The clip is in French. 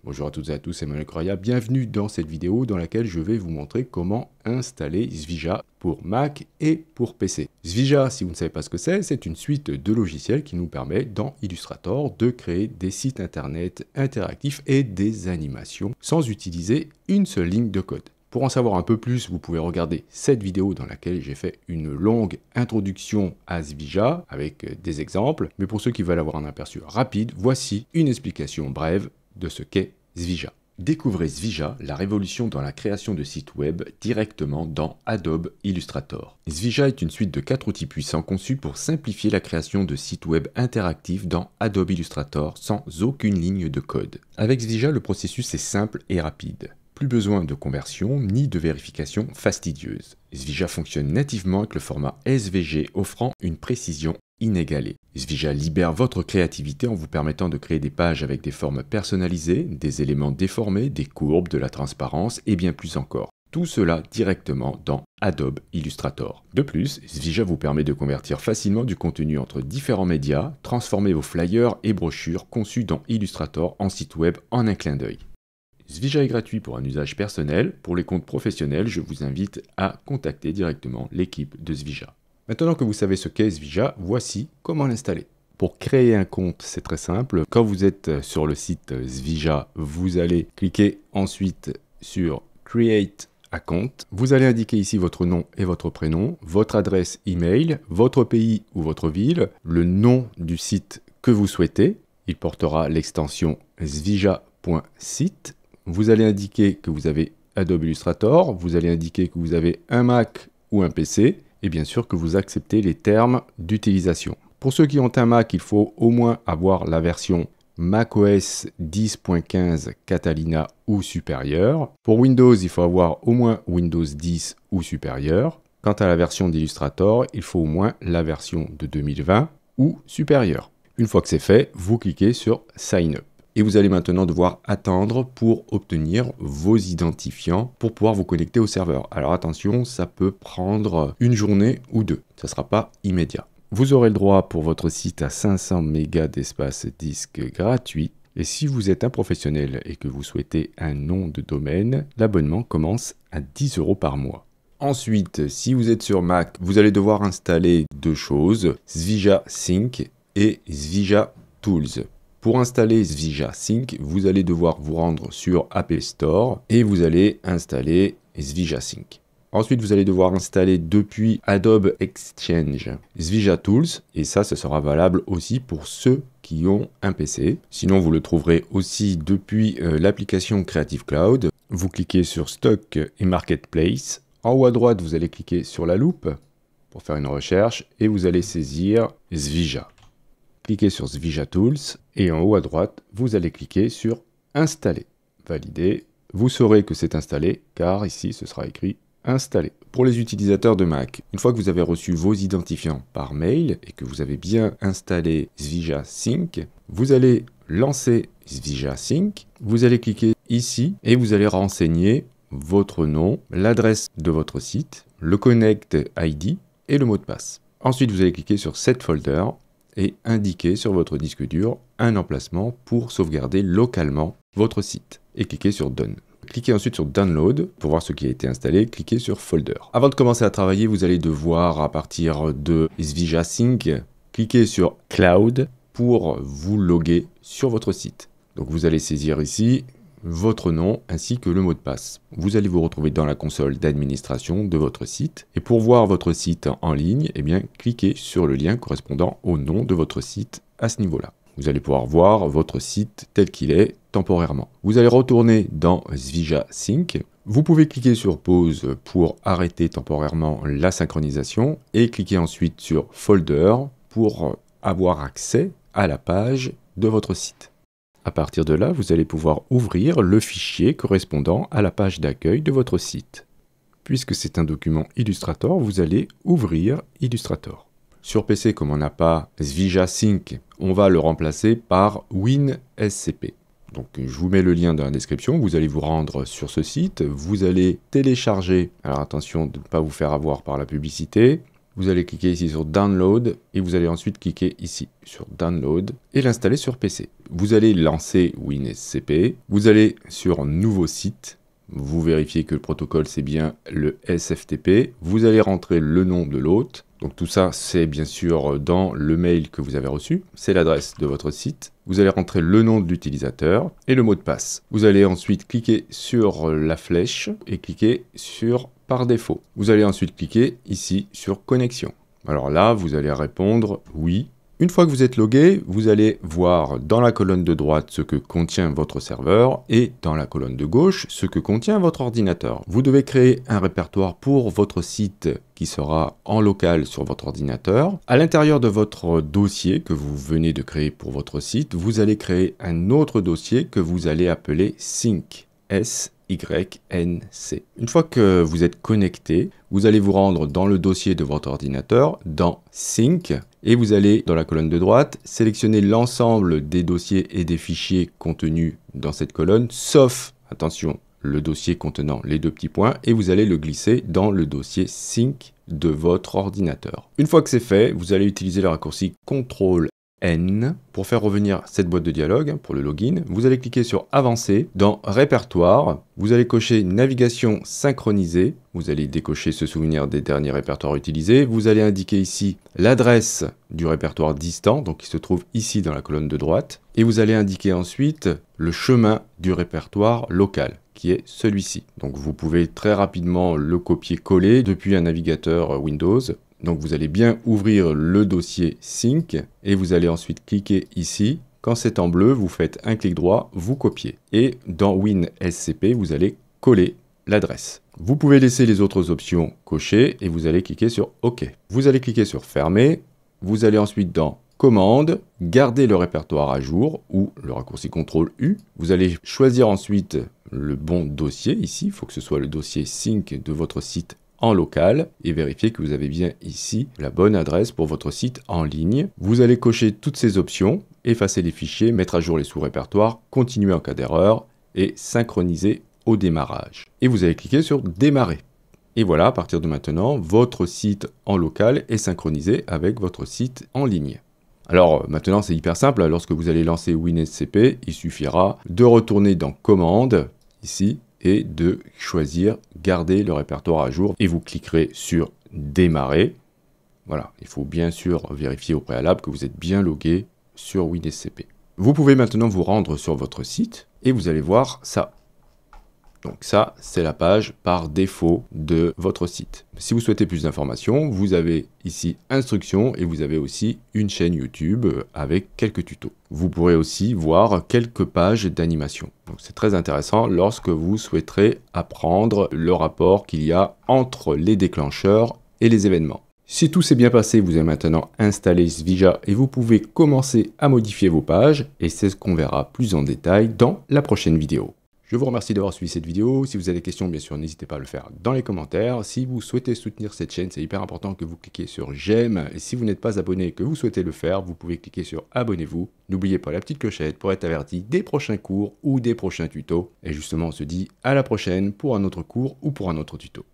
Bonjour à toutes et à tous, c'est Emmanuel Correa. Bienvenue dans cette vidéo dans laquelle je vais vous montrer comment installer Svija pour Mac et pour PC. Svija, si vous ne savez pas ce que c'est une suite de logiciels qui nous permet dans Illustrator de créer des sites internet interactifs et des animations sans utiliser une seule ligne de code. Pour en savoir un peu plus, vous pouvez regarder cette vidéo dans laquelle j'ai fait une longue introduction à Svija avec des exemples. Mais pour ceux qui veulent avoir un aperçu rapide, voici une explication brève de ce qu'est Svija. Découvrez Svija, la révolution dans la création de sites web directement dans Adobe Illustrator. Svija est une suite de 4 outils puissants conçus pour simplifier la création de sites web interactifs dans Adobe Illustrator sans aucune ligne de code. Avec Svija, le processus est simple et rapide. Plus besoin de conversion ni de vérification fastidieuse. Svija fonctionne nativement avec le format SVG offrant une précision inégalée. Svija libère votre créativité en vous permettant de créer des pages avec des formes personnalisées, des éléments déformés, des courbes, de la transparence et bien plus encore. Tout cela directement dans Adobe Illustrator. De plus, Svija vous permet de convertir facilement du contenu entre différents médias, transformer vos flyers et brochures conçus dans Illustrator en site web en un clin d'œil. Svija est gratuit pour un usage personnel. Pour les comptes professionnels, je vous invite à contacter directement l'équipe de Svija. Maintenant que vous savez ce qu'est Svija, voici comment l'installer. Pour créer un compte, c'est très simple. Quand vous êtes sur le site Svija, vous allez cliquer ensuite sur Create Account. Vous allez indiquer ici votre nom et votre prénom, votre adresse email, votre pays ou votre ville, le nom du site que vous souhaitez. Il portera l'extension svija.site. Vous allez indiquer que vous avez Adobe Illustrator, vous allez indiquer que vous avez un Mac ou un PC, et bien sûr que vous acceptez les termes d'utilisation. Pour ceux qui ont un Mac, il faut au moins avoir la version macOS 10.15 Catalina ou supérieure. Pour Windows, il faut avoir au moins Windows 10 ou supérieur. Quant à la version d'Illustrator, il faut au moins la version de 2020 ou supérieure. Une fois que c'est fait, vous cliquez sur Sign Up. Et vous allez maintenant devoir attendre pour obtenir vos identifiants pour pouvoir vous connecter au serveur. Alors attention, ça peut prendre une journée ou deux. Ça ne sera pas immédiat. Vous aurez le droit pour votre site à 500 mégas d'espace disque gratuit. Et si vous êtes un professionnel et que vous souhaitez un nom de domaine, l'abonnement commence à 10 € par mois. Ensuite, si vous êtes sur Mac, vous allez devoir installer deux choses, Svija Sync et Svija Tools. Pour installer Svija Sync, vous allez devoir vous rendre sur App Store et vous allez installer Svija Sync. Ensuite, vous allez devoir installer depuis Adobe Exchange Svija Tools et ça sera valable aussi pour ceux qui ont un PC. Sinon, vous le trouverez aussi depuis l'application Creative Cloud. Vous cliquez sur Stock et Marketplace. En haut à droite, vous allez cliquer sur la loupe pour faire une recherche et vous allez saisir Svija. Cliquez sur Svija Tools et en haut à droite, vous allez cliquer sur Installer. Valider. Vous saurez que c'est installé car ici, ce sera écrit Installer. Pour les utilisateurs de Mac, une fois que vous avez reçu vos identifiants par mail et que vous avez bien installé Svija Sync, vous allez lancer Svija Sync. Vous allez cliquer ici et vous allez renseigner votre nom, l'adresse de votre site, le Connect ID et le mot de passe. Ensuite, vous allez cliquer sur Set Folder et indiquer sur votre disque dur un emplacement pour sauvegarder localement votre site. Et cliquez sur Done. Cliquez ensuite sur Download pour voir ce qui a été installé. Cliquez sur Folder. Avant de commencer à travailler, vous allez devoir, à partir de Svija Sync, cliquer sur Cloud pour vous loguer sur votre site. Donc vous allez saisir ici votre nom ainsi que le mot de passe. Vous allez vous retrouver dans la console d'administration de votre site. Et pour voir votre site en ligne, eh bien, cliquez sur le lien correspondant au nom de votre site à ce niveau-là. Vous allez pouvoir voir votre site tel qu'il est temporairement. Vous allez retourner dans Svija Sync. Vous pouvez cliquer sur pause pour arrêter temporairement la synchronisation et cliquer ensuite sur Folder pour avoir accès à la page de votre site. À partir de là, vous allez pouvoir ouvrir le fichier correspondant à la page d'accueil de votre site. Puisque c'est un document Illustrator, vous allez ouvrir Illustrator. Sur PC, comme on n'a pas Svija Sync, on va le remplacer par WinSCP. Donc je vous mets le lien dans la description, vous allez vous rendre sur ce site, vous allez télécharger, alors attention de ne pas vous faire avoir par la publicité, Vous allez cliquer ici sur Download et vous allez ensuite cliquer ici sur Download et l'installer sur PC. Vous allez lancer WinSCP, vous allez sur Nouveau site, vous vérifiez que le protocole c'est bien le SFTP, vous allez rentrer le nom de l'hôte. Donc tout ça, c'est bien sûr dans le mail que vous avez reçu, c'est l'adresse de votre site. Vous allez rentrer le nom de l'utilisateur et le mot de passe. Vous allez ensuite cliquer sur la flèche et cliquer sur par défaut. Vous allez ensuite cliquer ici sur connexion. Alors là, vous allez répondre oui. Une fois que vous êtes logué, vous allez voir dans la colonne de droite ce que contient votre serveur et dans la colonne de gauche ce que contient votre ordinateur. Vous devez créer un répertoire pour votre site qui sera en local sur votre ordinateur. À l'intérieur de votre dossier que vous venez de créer pour votre site, vous allez créer un autre dossier que vous allez appeler Sync. SYNC. Une fois que vous êtes connecté, vous allez vous rendre dans le dossier de votre ordinateur, dans Sync, et vous allez, dans la colonne de droite, sélectionner l'ensemble des dossiers et des fichiers contenus dans cette colonne, sauf, attention, le dossier contenant les deux petits points, et vous allez le glisser dans le dossier Sync de votre ordinateur. Une fois que c'est fait, vous allez utiliser le raccourci CTRL N pour faire revenir cette boîte de dialogue pour le login. Vous allez cliquer sur Avancer. Dans Répertoire, vous allez cocher Navigation synchronisée. Vous allez décocher se souvenir des derniers répertoires utilisés. Vous allez indiquer ici l'adresse du répertoire distant, donc qui se trouve ici dans la colonne de droite. Et vous allez indiquer ensuite le chemin du répertoire local, qui est celui-ci. Donc vous pouvez très rapidement le copier-coller depuis un navigateur Windows. Donc vous allez bien ouvrir le dossier Sync et vous allez ensuite cliquer ici. Quand c'est en bleu, vous faites un clic droit, vous copiez. Et dans WinSCP, vous allez coller l'adresse. Vous pouvez laisser les autres options cochées et vous allez cliquer sur OK. Vous allez cliquer sur Fermer. Vous allez ensuite dans Commande, garder le répertoire à jour ou le raccourci CTRL-U. Vous allez choisir ensuite le bon dossier. Ici, il faut que ce soit le dossier Sync de votre site en local et vérifier que vous avez bien ici la bonne adresse pour votre site en ligne. Vous allez cocher toutes ces options, effacer les fichiers, mettre à jour les sous-répertoires, continuer en cas d'erreur et synchroniser au démarrage. Et vous allez cliquer sur Démarrer. Et voilà, à partir de maintenant, votre site en local est synchronisé avec votre site en ligne. Alors maintenant, c'est hyper simple. Lorsque vous allez lancer WinSCP, il suffira de retourner dans Commande, ici, et de choisir garder le répertoire à jour et vous cliquerez sur démarrer. Voilà, il faut bien sûr vérifier au préalable que vous êtes bien logué sur WinSCP. Vous pouvez maintenant vous rendre sur votre site et vous allez voir ça. Donc ça, c'est la page par défaut de votre site. Si vous souhaitez plus d'informations, vous avez ici Instructions et vous avez aussi une chaîne YouTube avec quelques tutos. Vous pourrez aussi voir quelques pages d'animation. Donc c'est très intéressant lorsque vous souhaiterez apprendre le rapport qu'il y a entre les déclencheurs et les événements. Si tout s'est bien passé, vous avez maintenant installé Svija et vous pouvez commencer à modifier vos pages et c'est ce qu'on verra plus en détail dans la prochaine vidéo. Je vous remercie d'avoir suivi cette vidéo. Si vous avez des questions, bien sûr, n'hésitez pas à le faire dans les commentaires. Si vous souhaitez soutenir cette chaîne, c'est hyper important que vous cliquiez sur j'aime. Et si vous n'êtes pas abonné et que vous souhaitez le faire, vous pouvez cliquer sur abonnez-vous. N'oubliez pas la petite clochette pour être averti des prochains cours ou des prochains tutos. Et justement, on se dit à la prochaine pour un autre cours ou pour un autre tuto.